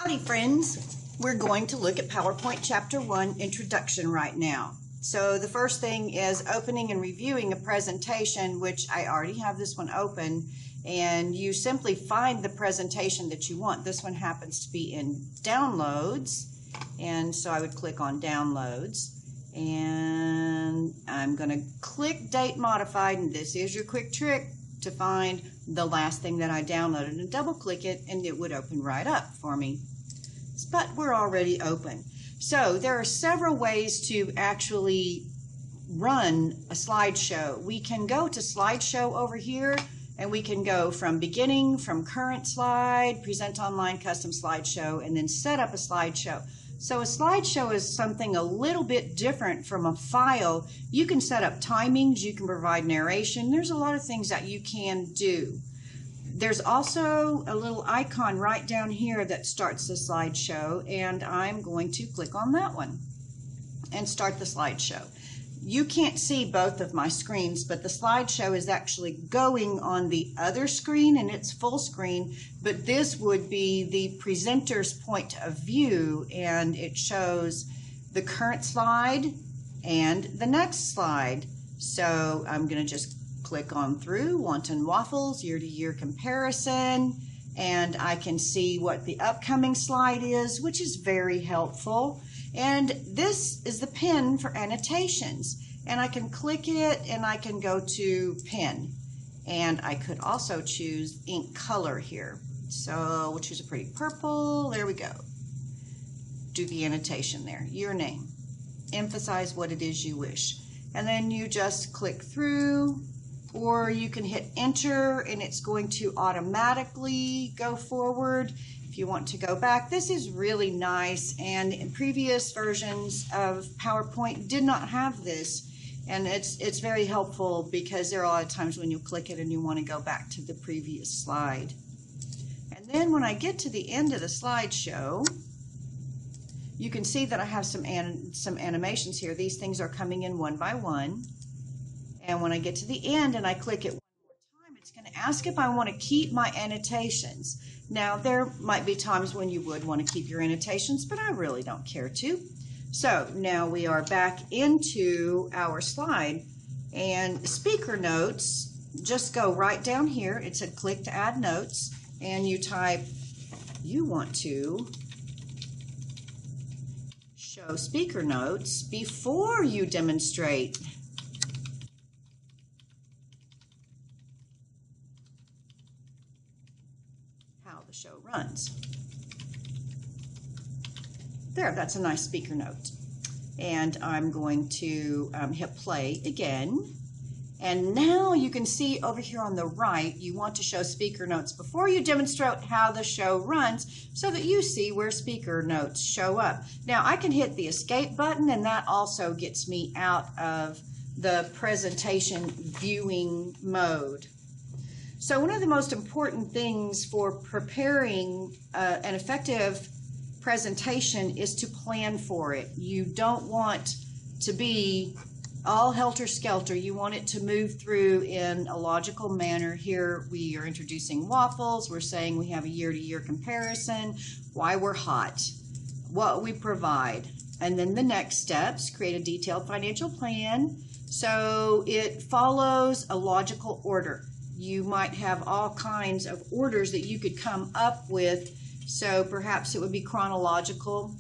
Howdy friends, we're going to look at PowerPoint Chapter 1 Introduction right now. So the first thing is opening and reviewing a presentation, which I already have this one open, and you simply find the presentation that you want. This one happens to be in Downloads, and so I would click on Downloads, and I'm going to click Date Modified, and this is your quick trick to find the last thing that I downloaded, and double click it and it would open right up for me. But we're already open. So there are several ways to actually run a slideshow. We can go to slideshow over here, and we can go from beginning, from current slide, present online, custom slideshow, and then set up a slideshow. So a slideshow is something a little bit different from a file. You can set up timings, you can provide narration. There's a lot of things that you can do. There's also a little icon right down here that starts the slideshow, and I'm going to click on that one and start the slideshow. You can't see both of my screens, but the slideshow is actually going on the other screen and it's full screen, but this would be the presenter's point of view, and it shows the current slide and the next slide. So I'm going to just click on through Wanton Waffles year-to-year comparison, and I can see what the upcoming slide is, which is very helpful. And this is the pen for annotations, and I can click it and I can go to pen, and I could also choose ink color here. So we'll choose a pretty purple. There we go. Do the annotation there, your name, emphasize what it is you wish, and then you just click through, or you can hit enter and it's going to automatically go forward. If you want to go back, this is really nice, and in previous versions of PowerPoint did not have this, and it's very helpful because there are a lot of times when you click it and you want to go back to the previous slide. And then when I get to the end of the slideshow, you can see that I have some animations here. These things are coming in one by one, and when I get to the end and I click it one more time, it's going to ask if I want to keep my annotations. Now, there might be times when you would want to keep your annotations, but I really don't care to. So now we are back into our slide, and speaker notes, just go right down here. It said click to add notes, and you type, you want to show speaker notes before you demonstrate. The show runs. There, that's a nice speaker note. And I'm going to hit play again. And now you can see over here on the right, you want to show speaker notes before you demonstrate how the show runs, so that you see where speaker notes show up. Now I can hit the escape button, and that also gets me out of the presentation viewing mode. So one of the most important things for preparing an effective presentation is to plan for it. You don't want to be all helter-skelter. You want it to move through in a logical manner. Here we are introducing waffles. We're saying we have a year-to-year comparison, why we're hot, what we provide, and then the next steps, create a detailed financial plan. So it follows a logical order. You might have all kinds of orders that you could come up with, so perhaps it would be chronological.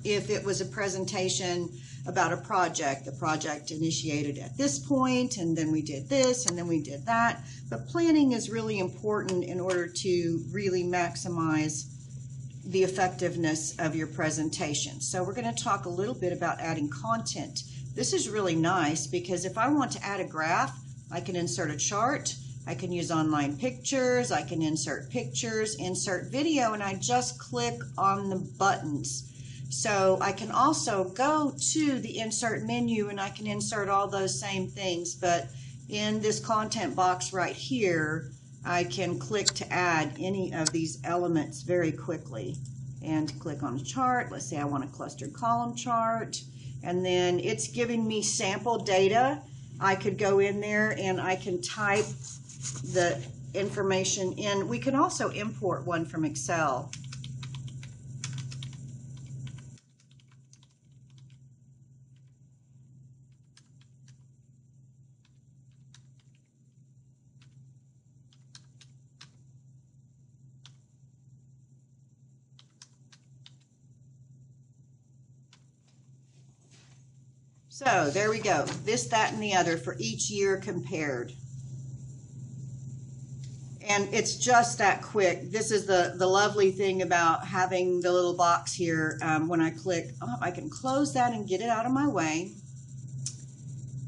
If it was a presentation about a project, the project initiated at this point, and then we did this, and then we did that. But planning is really important in order to really maximize the effectiveness of your presentation. So we're going to talk a little bit about adding content. This is really nice because if I want to add a graph, I can insert a chart, I can use online pictures, I can insert pictures, insert video, and I just click on the buttons. So I can also go to the insert menu and I can insert all those same things, but in this content box right here, I can click to add any of these elements very quickly and click on a chart. Let's say I want a clustered column chart, and then it's giving me sample data. I could go in there and I can type the information in. We can also import one from Excel. So there we go. This, that, and the other for each year compared. And it's just that quick. This is the lovely thing about having the little box here. When I click, I can close that and get it out of my way.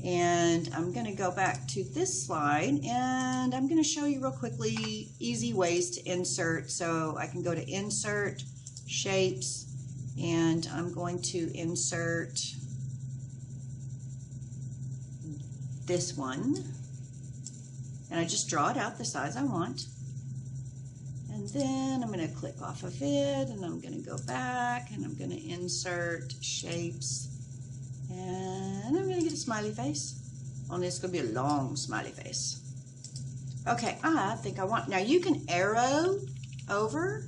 And I'm going to go back to this slide, and I'm going to show you real quickly easy ways to insert. So I can go to Insert, Shapes, and I'm going to insert this one. And I just draw it out the size I want. And then I'm going to click off of it, and I'm going to go back, and I'm going to insert shapes. And I'm going to get a smiley face. Only it's going to be a long smiley face. Okay, I think I want, now you can arrow over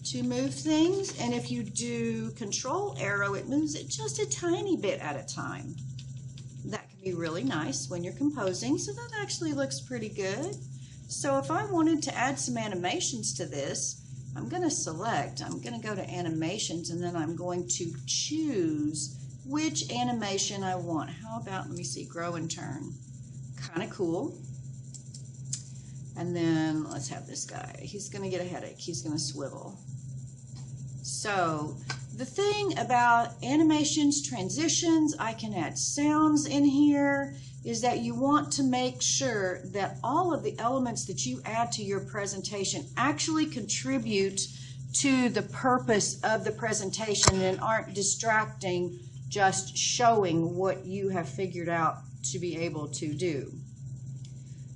to move things. And if you do control arrow, it moves it just a tiny bit at a time. That can be really nice when you're composing. So that actually looks pretty good. So if I wanted to add some animations to this, I'm going to select, I'm going to go to animations, and then I'm going to choose which animation I want. How about, let me see, grow and turn. Kind of cool. And then let's have this guy. He's going to get a headache. He's going to swivel. So the thing about animations, transitions, I can add sounds in here, is that you want to make sure that all of the elements that you add to your presentation actually contribute to the purpose of the presentation and aren't distracting, just showing what you have figured out to be able to do.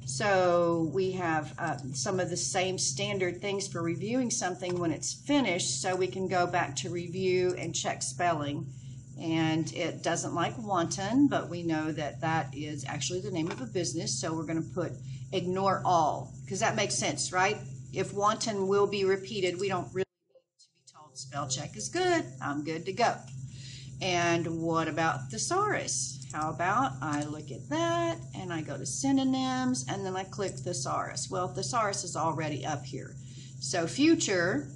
So we have some of the same standard things for reviewing something when it's finished, so we can go back to review and check spelling. And it doesn't like wanton, but we know that that is actually the name of a business, so we're going to put ignore all, because that makes sense, right? If wanton will be repeated, we don't really need to be told spell check is good. I'm good to go. And what about thesaurus? How about I look at that and I go to synonyms and then I click thesaurus. Well, thesaurus is already up here. So future,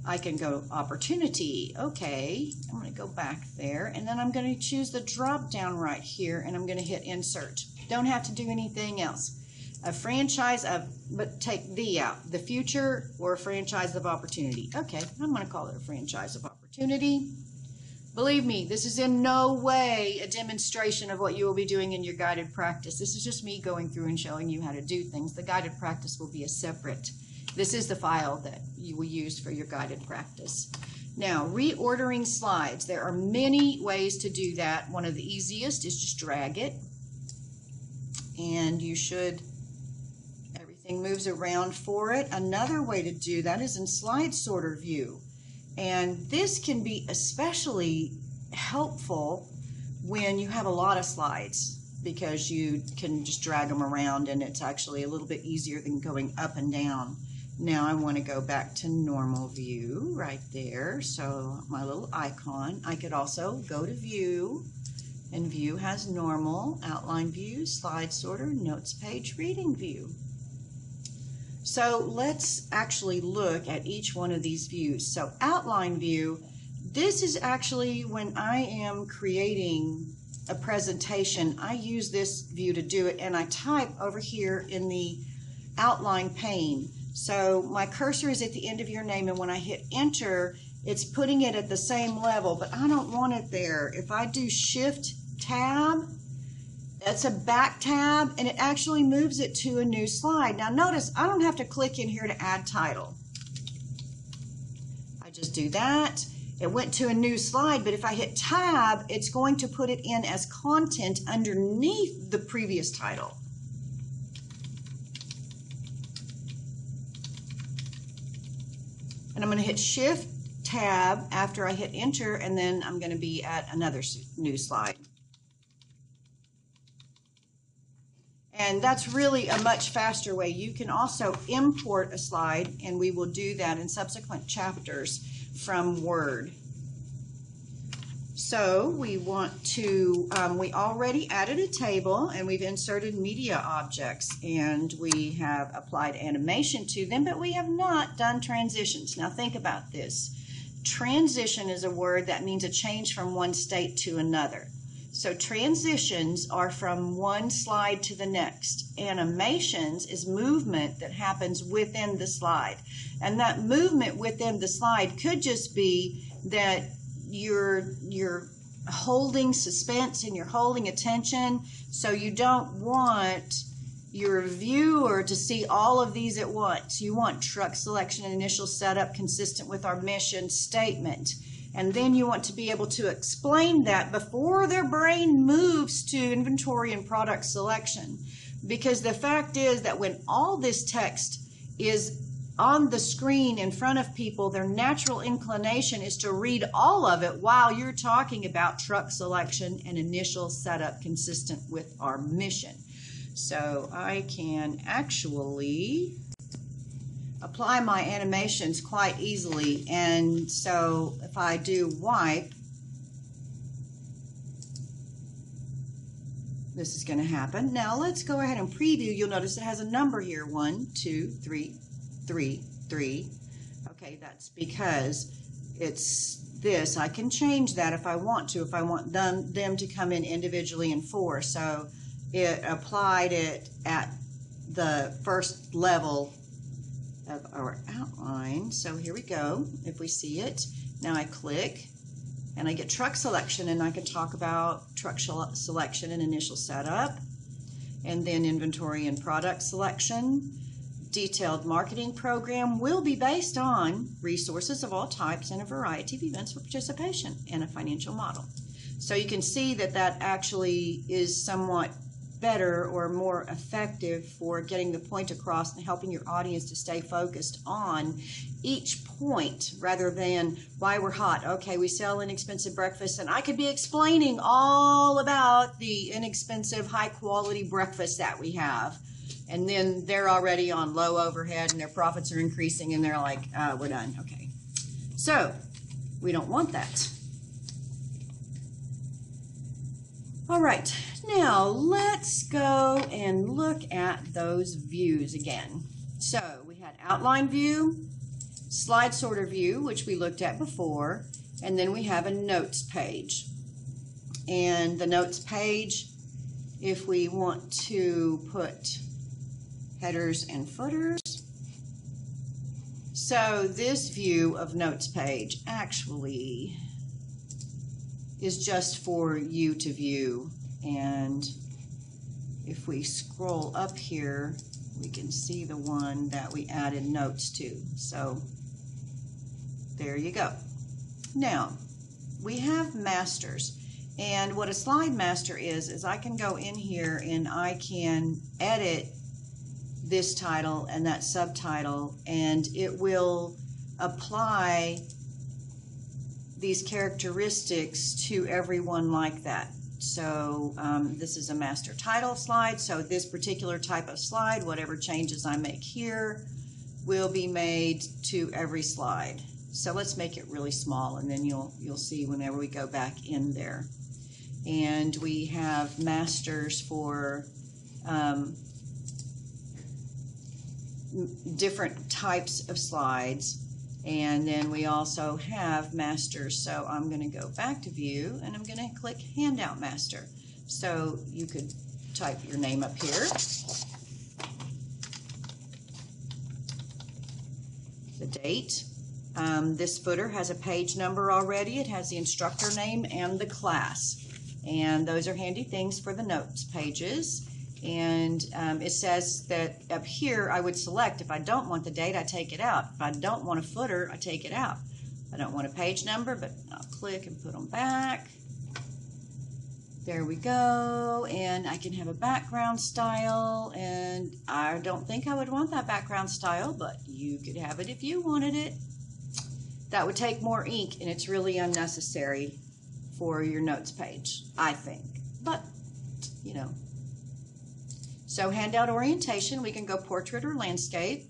I can go opportunity. Okay, I'm going to go back there, and then I'm going to choose the drop down right here, and I'm going to hit insert. Don't have to do anything else. A franchise of, but take the out, the future or a franchise of opportunity. Okay, I'm going to call it a franchise of opportunity. Believe me, this is in no way a demonstration of what you will be doing in your guided practice. This is just me going through and showing you how to do things. The guided practice will be a separate. This is the file that you will use for your guided practice. Now, reordering slides. There are many ways to do that. One of the easiest is just drag it. And you should, everything moves around for it. Another way to do that is in slide sorter view. And this can be especially helpful when you have a lot of slides, because you can just drag them around and it's actually a little bit easier than going up and down. Now I want to go back to normal view right there. So my little icon, I could also go to view, and view has normal, outline view, slide sorter, notes page, reading view. So let's actually look at each one of these views. So outline view, this is actually when I am creating a presentation, I use this view to do it, and I type over here in the outline pane. So my cursor is at the end of your name, and when I hit enter, it's putting it at the same level, but I don't want it there. If I do shift tab, that's a back tab, and it actually moves it to a new slide. Now notice, I don't have to click in here to add title. I just do that. It went to a new slide, but if I hit tab, it's going to put it in as content underneath the previous title. And I'm going to hit shift tab after I hit enter, and then I'm going to be at another new slide. And that's really a much faster way. You can also import a slide, and we will do that in subsequent chapters from Word. So we want to, we already added a table, and we've inserted media objects, and we have applied animation to them, but we have not done transitions. Now think about this. Transition is a word that means a change from one state to another. So transitions are from one slide to the next. Animations is movement that happens within the slide. And that movement within the slide could just be that you're holding suspense and you're holding attention, so you don't want your viewer to see all of these at once. You want truck selection and initial setup consistent with our mission statement. And then you want to be able to explain that before their brain moves to inventory and product selection. Because the fact is that when all this text is on the screen in front of people, their natural inclination is to read all of it while you're talking about truck selection and initial setup consistent with our mission. So I can actually apply my animations quite easily. And so if I do wipe, this is going to happen. Now let's go ahead and preview. You'll notice it has a number here, 1, 2, 3, 3, 3. Okay, that's because it's this. I can change that if I want to, if I want them to come in individually in 4. So it applied it at the first level of our outline. So here we go. If we see it, now I click and I get truck selection, and I can talk about truck selection and initial setup, and then inventory and product selection. Detailed marketing program will be based on resources of all types and a variety of events for participation and a financial model. So you can see that that actually is somewhat better or more effective for getting the point across and helping your audience to stay focused on each point rather than why we're hot. Okay, we sell inexpensive breakfast, and I could be explaining all about the inexpensive, high-quality breakfast that we have. And then they're already on low overhead and their profits are increasing, and they're like, we're done. Okay. So we don't want that. All right. Now let's go and look at those views again. So we had outline view, slide sorter view, which we looked at before, and then we have a notes page. And the notes page, if we want to put headers and footers. So this view of notes page actually is just for you to view. And if we scroll up here, we can see the one that we added notes to. So there you go. Now we have masters. And what a slide master is I can go in here and I can edit this title and that subtitle, and it will apply these characteristics to everyone like that. So this is a master title slide, so this particular type of slide, whatever changes I make here, will be made to every slide. So let's make it really small, and then you'll see whenever we go back in there. And we have masters for different types of slides, and then we also have masters. So I'm going to go back to view and I'm going to click handout master. So you could type your name up here, the date. This footer has a page number already. It has the instructor name and the class, and those are handy things for the notes pages. And it says that up here I would select. If I don't want the date, I take it out. If I don't want a footer, I take it out. I don't want a page number, but I'll click and put them back. There we go. And I can have a background style, and I don't think I would want that background style, but you could have it if you wanted it. That would take more ink, and it's really unnecessary for your notes page, I think. But, you know. So handout orientation, we can go portrait or landscape.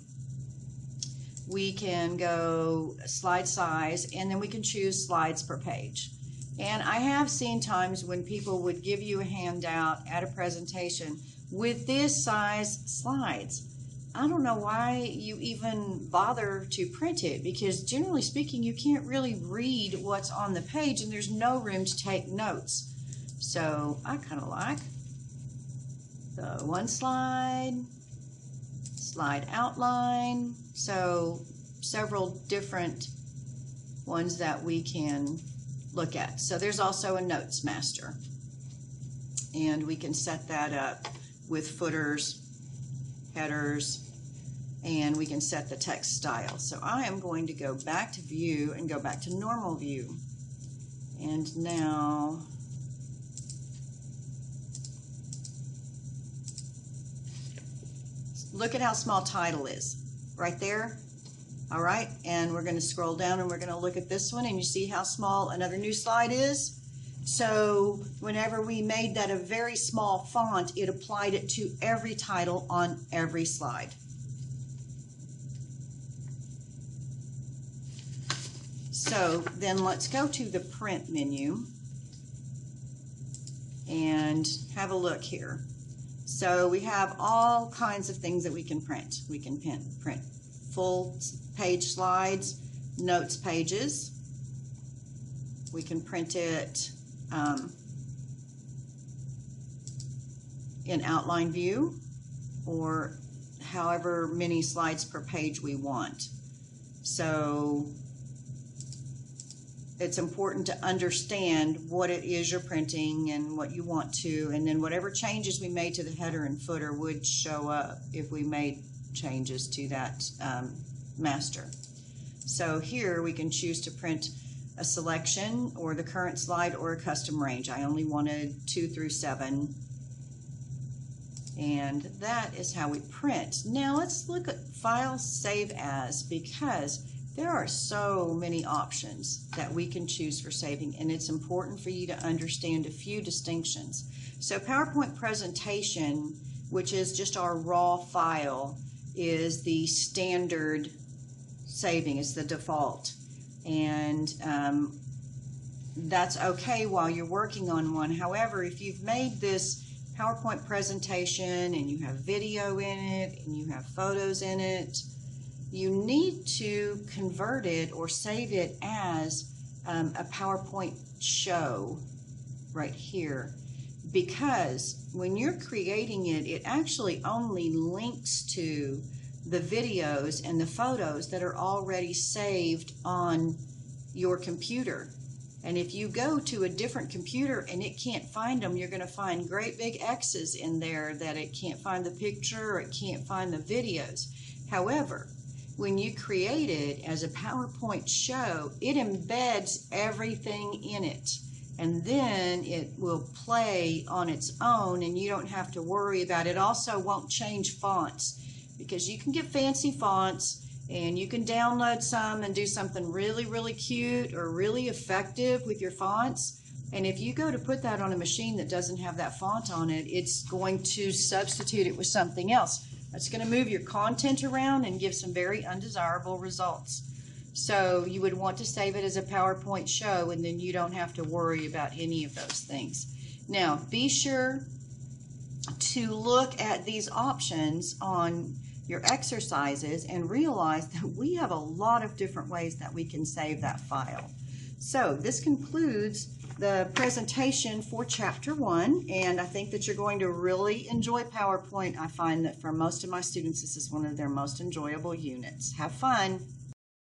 We can go slide size, and then we can choose slides per page. And I have seen times when people would give you a handout at a presentation with this size slides. I don't know why you even bother to print it, because generally speaking, you can't really read what's on the page and there's no room to take notes. So I kind of like the one slide outline. So several different ones that we can look at. So there's also a notes master, and we can set that up with footers, headers, and we can set the text style. So I am going to go back to view and go back to normal view. And now look at how small title is right there. All right, and we're going to scroll down and we're going to look at this one, and you see how small another new slide is. So whenever we made that a very small font, it applied it to every title on every slide. So then let's go to the print menu and have a look here. So we have all kinds of things that we can print. We can print full page slides, notes pages. We can print it in outline view, or however many slides per page we want. So it's important to understand what it is you're printing and what you want to, and then whatever changes we made to the header and footer would show up if we made changes to that master. So here we can choose to print a selection or the current slide or a custom range. I only wanted 2 through 7, and that is how we print. Now let's look at File Save As, because there are so many options that we can choose for saving, and it's important for you to understand a few distinctions. So PowerPoint presentation, which is just our raw file, is the standard saving. It's the default, and that's okay while you're working on one. However, if you've made this PowerPoint presentation and you have video in it and you have photos in it, you need to convert it or save it as a PowerPoint show right here, because when you're creating it, it actually only links to the videos and the photos that are already saved on your computer. And if you go to a different computer and it can't find them, you're going to find great big X's in there that it can't find the picture or it can't find the videos. However, when you create it as a PowerPoint show, it embeds everything in it, and then it will play on its own and you don't have to worry about it. It also won't change fonts, because you can get fancy fonts and you can download some and do something really, really cute or really effective with your fonts. And if you go to put that on a machine that doesn't have that font on it, it's going to substitute it with something else. That's going to move your content around and give some very undesirable results. So you would want to save it as a PowerPoint show, and then you don't have to worry about any of those things. Now, be sure to look at these options on your exercises and realize that we have a lot of different ways that we can save that file. So this concludes the presentation for Chapter 1, and I think that you're going to really enjoy PowerPoint. I find that for most of my students, this is one of their most enjoyable units. Have fun.